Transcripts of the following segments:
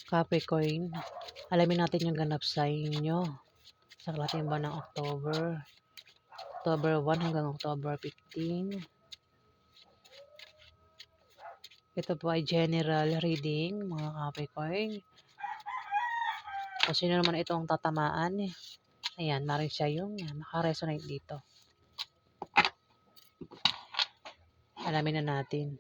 Capricorn, alamin natin yung ganap sa inyo sa kalahating buwan ng October. October 1 hanggang October 15. Ito po ay general reading, mga Capricorn. Kung sino naman itong tatamaan, ayan, maring siya yung makaresonate dito. Alamin na natin.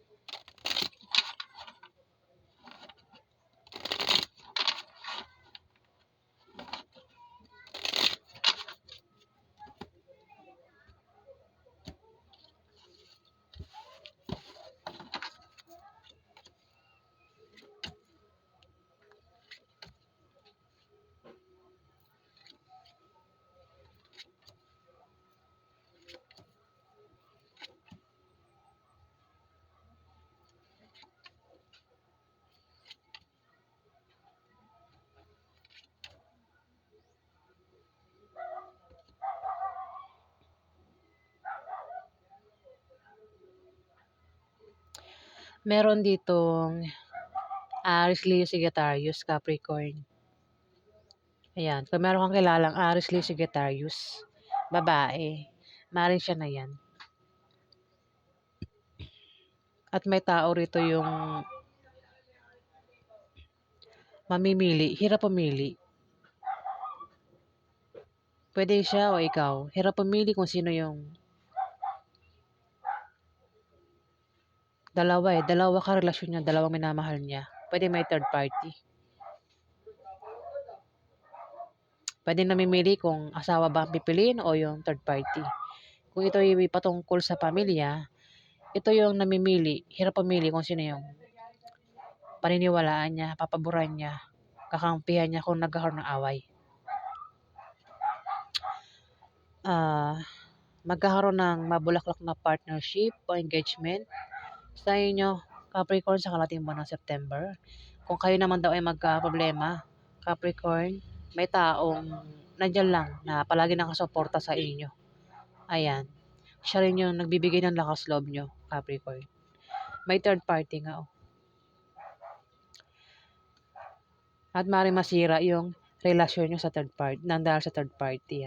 Meron ditong Aries, Leo, Sagittarius, Capricorn. Ayan, kung meron kang kilalang Aries, Leo, Sagittarius, babae, maring siya na yan. At may tao rito yung mamimili, hirap pumili. Pwede siya o ikaw, hirap pumili kung sino yung dalawa ka relasyon niya, dalawang minamahal niya. Pwede may third party. Pwede namimili kung asawa ba ang pipiliin o yung third party. Kung ito ay patungkol sa pamilya, ito yung namimili, hirap pumili kung sino yung paniniwalaan niya, papaboran niya, kakampihan niya kung nagkakaroon ng away. Magkakaroon ng mabulaklak na partnership o engagement sa inyo, Capricorn, sa kalahating buwan ng September. Kung kayo naman daw ay magka-problema, Capricorn, may taong nandyan lang na palagi nakasuporta sa inyo. Ayan. Siya rin yung nagbibigay ng lakas loob nyo, Capricorn. May third party nga. At maaaring masira yung relasyon nyo sa third party, dahil sa third party.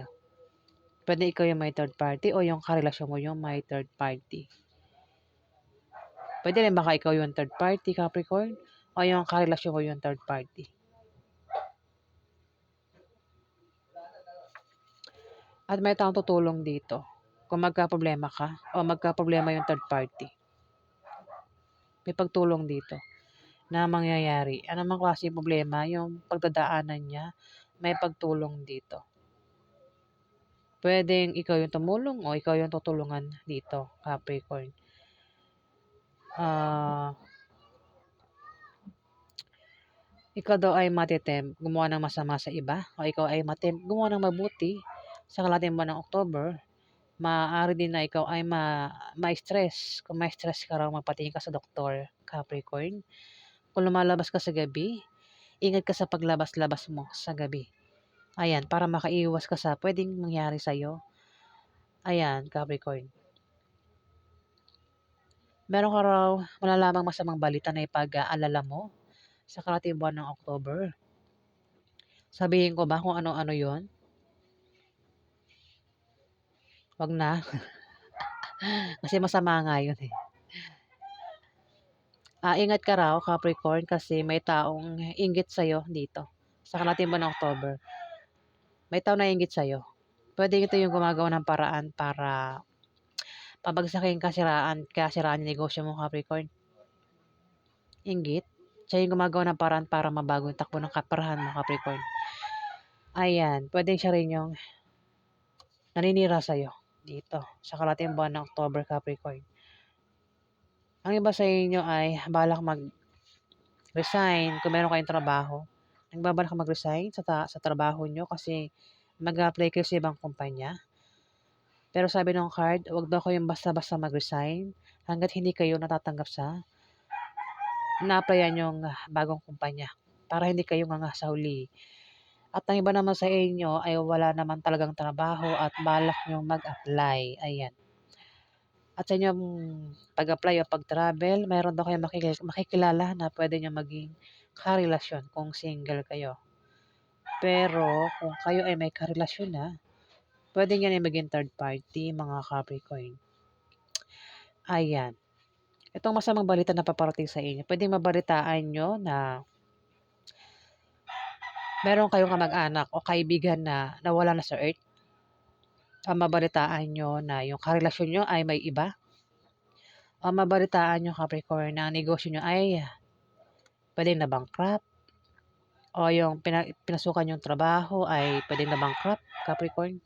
Pwede ikaw yung may third party o yung karelasyon mo yung may third party. Pwede rin baka ikaw yung third party, Capricorn, o yung karelasyon mo yung third party. At may taong tutulong dito kung magka-problema ka o magka-problema yung third party. May pagtulong dito na mangyayari. Ano mang klase problema, yung pagdadaanan niya, may pagtulong dito. Pwedeng ikaw yung tumulong o ikaw yung tutulungan dito, Capricorn. Ikaw daw ay matitempt gumawa ng masama sa iba o ikaw ay matempt gumawa ng mabuti sa kalahating buwan ng October. Maaari din na ikaw ay ma-stress. Kung ma-stress ka raw, magpatingin ka sa doktor, Capricorn. Kung lumalabas ka sa gabi, ingat ka sa paglabas-labas mo sa gabi. Ayan, para makaiwas ka sa pwedeng mangyari sa'yo. Ayan, Capricorn. Meron ka raw malalamang masamang balita na ipag-aalala mo sa kalahating buwan ng October. Sabihin ko ba kung ano-ano yon? Wag na. Kasi masama nga yun eh. Ingat ka raw, Capricorn, kasi may taong inggit sa'yo dito sa kalahating buwan ng October. May tao na inggit sa'yo. Pwede ito yung gumagawa ng paraan para pabagsakin kasiraan yung negosyo mo, Capricorn. Inggit. Siya yung gumagawa ng paraan para mabago yung takbo ng kaperahan mo, Capricorn. Ayan, pwede siya rin yung naninira sa'yo dito sa kalahating buwan ng October, Capricorn. Ang iba sa inyo ay balak mag-resign kung meron kayong trabaho. Nagbabalak ka mag-resign sa trabaho nyo kasi mag-apply kayo sa ibang kumpanya. Pero sabi ng card, wag daw kayong basta-basta mag-resign hanggat hindi kayo natatanggap sa na-applyan yung bagong kumpanya para hindi kayo nga sa huli. At ang iba naman sa inyo ay wala naman talagang trabaho at balak nyo mag-apply. Ayan. At sa inyong pag-apply o pag-travel, mayroon daw kayong makikilala na pwede niyong maging karelasyon kung single kayo. Pero kung kayo ay may karelasyon na, pwede niyan ay maging third party, mga Capricorn. Ayan. Itong masamang balita na paparating sa inyo, pwedeng mabalitaan nyo na meron kayong kamag-anak o kaibigan na nawala na sa earth. Mabalitaan nyo na yung karelasyon nyo ay may iba. Mabalitaan nyo, Capricorn, na ang negosyo nyo ay pwedeng na bankrupt. O yung pinasukan yung trabaho ay pwedeng na bankrupt, Capricorn.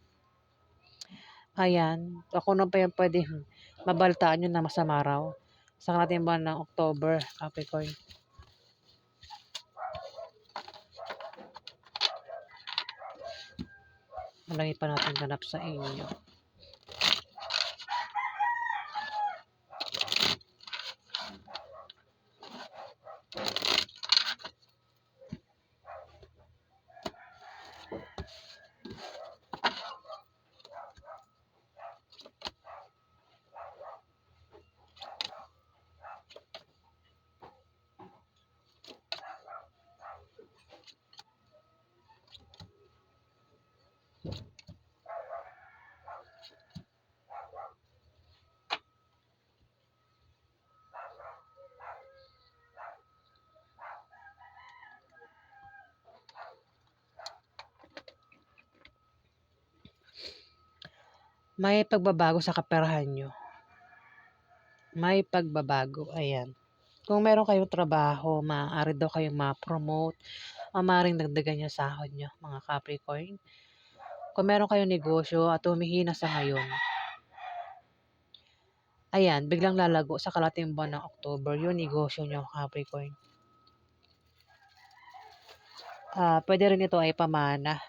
Ayan. O kung ano pa yung pwedeng mabalitaan nyo na masama raw sa karating buwan ng October, Capricorn. Malangin pa natin ganap sa inyo. May pagbabago sa kaperahan nyo. May pagbabago. Ayan. Kung meron kayong trabaho, maaari daw kayong ma-promote o maaaring dagdagan yung sahod nyo, mga Capricorn. Kung meron kayong negosyo at humihina sa ngayon, ayan, biglang lalago sa kalating buwan ng October yung negosyo nyo, Capricorn. Pwede rin ito ay pamana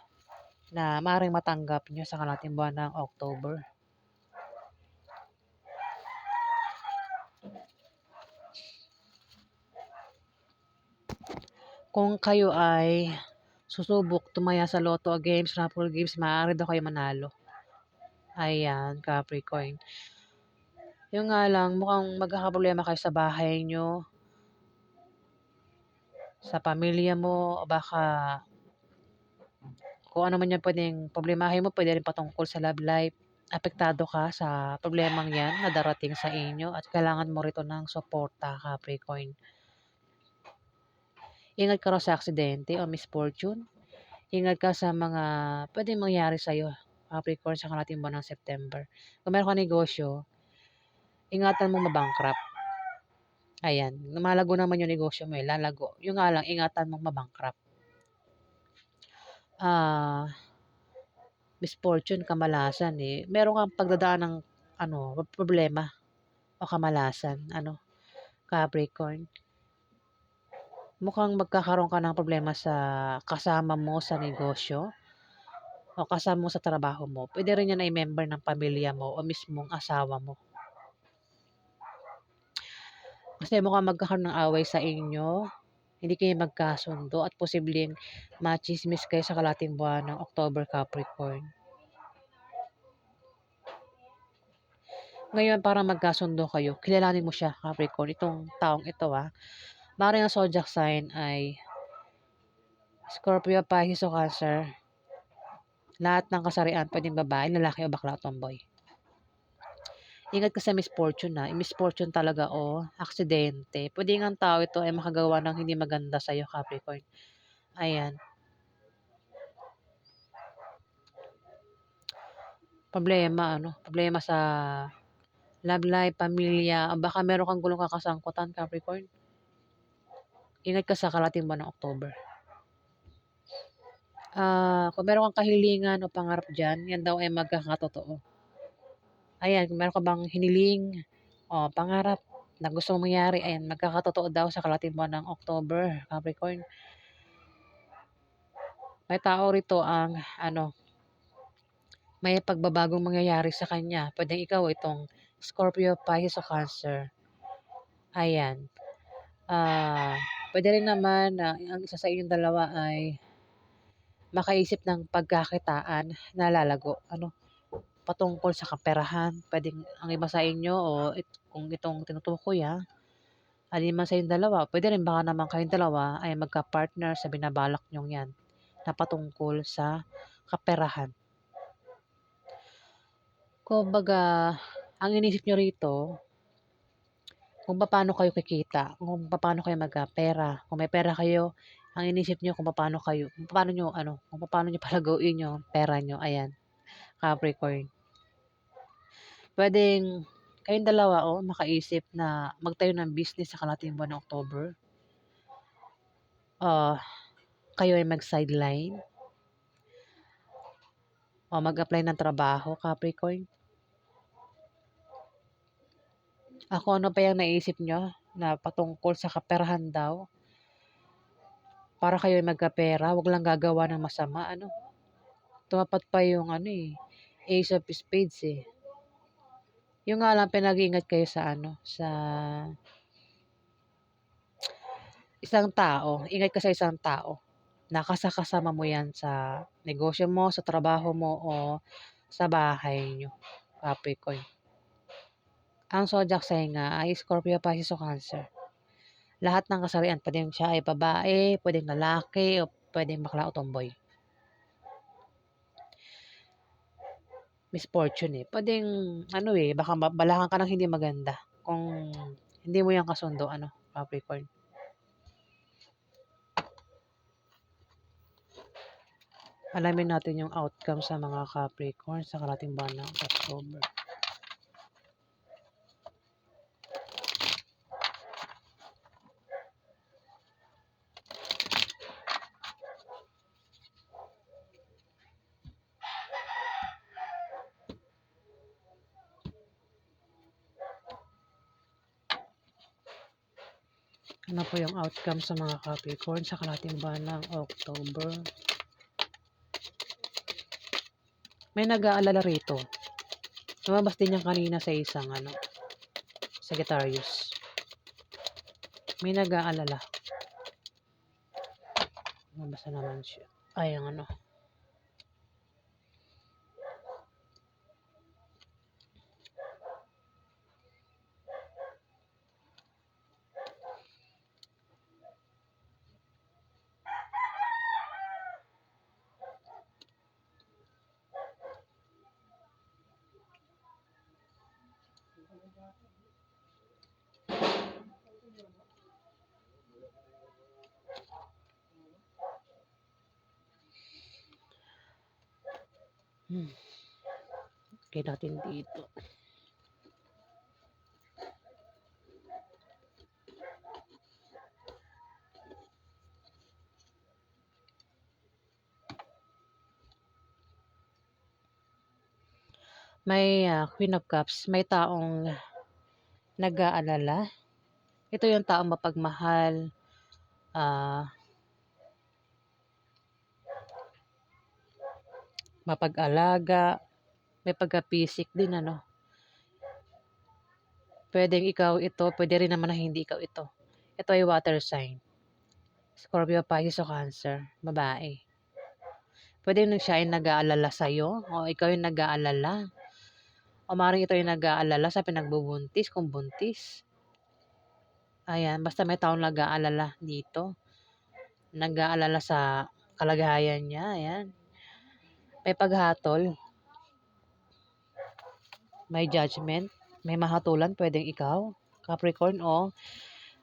na maaaring matanggap nyo sa kalating buwan ng October. Kung kayo ay susubok tumaya sa Lotto games, raffle games, maaari daw kayo manalo. Ayan, Capricorn. Yung nga lang, mukhang magkakaproblema kayo sa bahay nyo, sa pamilya mo, o baka kung ano man yan pwedeng problemahin mo, pwede rin patungkol sa love life. Apektado ka sa problemang yan na darating sa inyo at kailangan mo rito ng suporta, Capricorn. Ingat ka raw sa aksidente o misfortune. Ingat ka sa mga pwedeng mangyari sa'yo, Capricorn, sa kalating buwan ng September. Kung meron ka negosyo, ingatan mo mabankrupt. Ayan, lumalago naman yung negosyo mo lalago. Yung nga lang, ingatan mong mabankrupt. Misfortune, kamalasan meron kang pagdadaan ng problema o kamalasan, Capricorn. Mukhang magkakaroon ka ng problema sa kasama mo sa negosyo o kasama mo sa trabaho mo. Pwede rin yan ay member ng pamilya mo o mismong asawa mo. Kasi mukhang magkakaroon ng away sa inyo, hindi kayo magkasundo at posibleng machismis kayo sa kalating buwan ng October, Capricorn. Ngayon, para magkasundo kayo, kilalanin mo siya, Capricorn, itong taong ito Maaaring ang zodiac sign ay Scorpio, Pisces o Cancer. Lahat ng kasarian, pwedeng babae, lalaki o bakla o tomboy. Ingat ka sa misfortune misfortune talaga o aksidente. Pwede nga ang tao ito ay makagawa ng hindi maganda sa'yo, Capricorn. Ayan. Problema sa love life, pamilya, o baka meron kang gulong kakasangkutan, Capricorn. Ingat ka sa kalating buwan ng October. Kung meron kang kahilingan o pangarap dyan, yan daw ay magkakatotoo. Ayan, kung meron ka bang hiniling o pangarap na gusto mong mangyari, ayan, magkakatotoo daw sa kalating buwan ng October, Capricorn. May tao rito ang, may pagbabagong mangyayari sa kanya. Pwedeng ikaw itong Scorpio, Pisces o Cancer. Ayan. Pwede rin naman na ang isa sa inyong dalawa ay makaisip ng pagkakitaan na lalago. patungkol sa kaperahan. Puwedeng ang iba sa inyo o kung itong tinutukoy, alin man sa inyong dalawa, puwede rin baka naman kayong dalawa ay magka-partner sa binabalak niyong 'yan na patungkol sa kaperahan. Kumbaga, ang iniisip niyo rito kung papaano kayo kikita, kung papaano kayo magkapera. Kung may pera kayo, ang iniisip niyo kung papaano niyo ano, kung papaano niyo palaguin yung pera niyo, ayan, Capricorn. Puwedeng kayong dalawa, makaisip na magtayo ng business sa kalahating buwan ng October. Ah, kayo ay mag-sideline o mag-apply ng trabaho, Capricorn. Ako ano pa yung naisip niyo na patungkol sa kaperahan daw, para kayo ay magkapera, 'wag lang gagawa ng masama ano. Tumapat pa yung ano, Ace of Spades, eh. Yun nga lang pinag-iingat kayo sa ano, sa isang tao, ingat ka sa isang tao na kasama mo 'yan sa negosyo mo, sa trabaho mo o sa bahay niyo, Capricorn. Ang zodiac sign nga ay Scorpio, Pisces o Cancer. Lahat ng kasarian, puwedeng siya ay babae, puwedeng lalaki o puwedeng bakla o tomboy. Misfortune, eh. Puwedeng ano, baka balakan ka ng hindi maganda kung hindi mo 'yan kasundo ano, Capricorn. Alamin natin yung outcome sa mga Capricorn sa karating buwan ng October. Ano po yung outcome sa mga Capricorn sa karating buwan ng October? May nag-aalala rito. Lumabas din yan kanina sa isang Sagittarius. May nag-aalala. Lumabas na naman siya. Ay, ang ano. Okay natin dito. May Queen of Cups, may taong nag-aalala. Ito yung taong mapagmahal, mapag-alaga, may pagka-physic din ano. Puwedeng ikaw ito, puwede rin naman na hindi ikaw ito. Ito ay water sign. Scorpio, Pisces o Cancer, babae. Puwede na siya ay nag-aalala sa'yo o ikaw yung nag-aalala. O maaaring ito yung nag-aalala sa pinagbubuntis kung buntis. Ayan, basta may taong nag-aalala dito. Nag-aalala sa kalagayan niya, ayan. May paghatol. May judgment. May mahatulan, puwedeng ikaw, Capricorn, o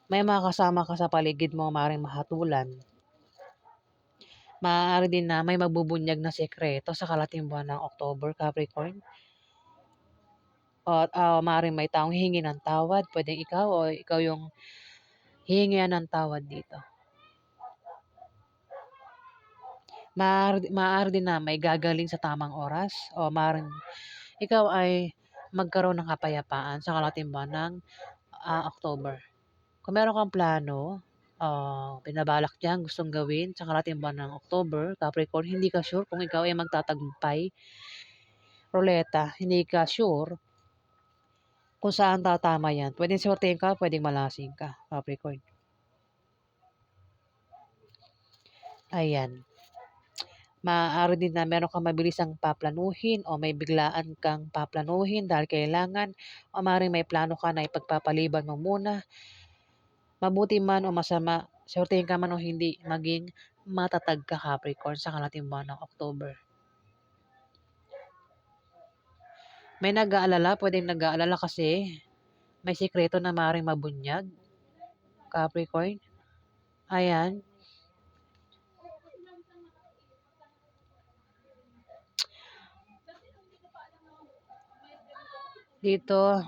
may mga kasama ka sa paligid mo maaaring mahatulan. Maaari din na may magbubunyag na sekreto sa kalahating buwan ng October, Capricorn. O maaaring may taong hihingi ng tawad, puwedeng ikaw o ikaw yung hihingian ng tawad dito. Maaari din na may gagaling sa tamang oras o maaaring ikaw ay magkaroon ng kapayapaan sa kalahating buwan ng October. Kung meron kang plano, binabalak diyan, gustong gawin sa kalahating buwan ng October, Capricorn, hindi ka sure kung ikaw ay magtatagumpay, ruleta, hindi ka sure kung saan tatama yan. Pwedeng swertehin ka, pwedeng malasing ka, Capricorn. Ayan. Maaari din na meron kang mabilisang paplanuhin o may biglaan kang paplanuhin dahil kailangan o maaaring may plano ka na ipagpapaliban mo muna. Mabuti man o masama, swertehin ka man o hindi, maging matatag ka, Capricorn, sa kalating buwan ng October. May nag-aalala, pwedeng nag-aalala kasi may sikreto na maaaring mabunyag, Capricorn. Ayan. Dito,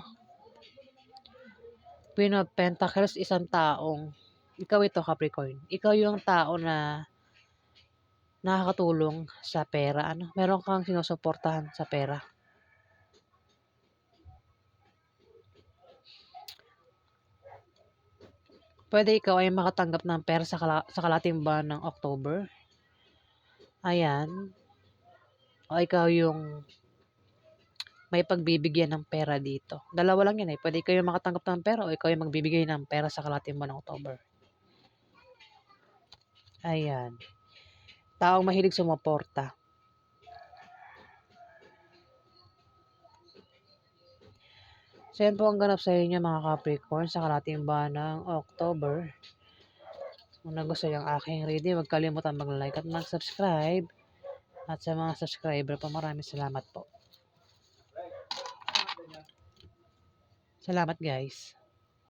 Queen of Pentacles, isang taong, ikaw ito, Capricorn. Ikaw yung tao na nakakatulong sa pera. Ano? Meron kang sinusuportahan sa pera. Pwede ikaw ay makatanggap ng pera sa kalating buwan ng October. Ayan. O ikaw yung may pagbibigyan ng pera dito. Dalawa lang yan eh. Pwede ikaw yung makatanggap ng pera o ikaw yung magbibigay ng pera sa kalating buwan ng October. Ayan. Taong mahilig sumuporta. So yan po ang ganap sa inyo mga Capricorn sa kalating buwan ng October. Kung nagustuhan yung aking reading, huwag kalimutan mag-like at mag-subscribe. At sa mga subscriber po, maraming salamat po. Salamat guys.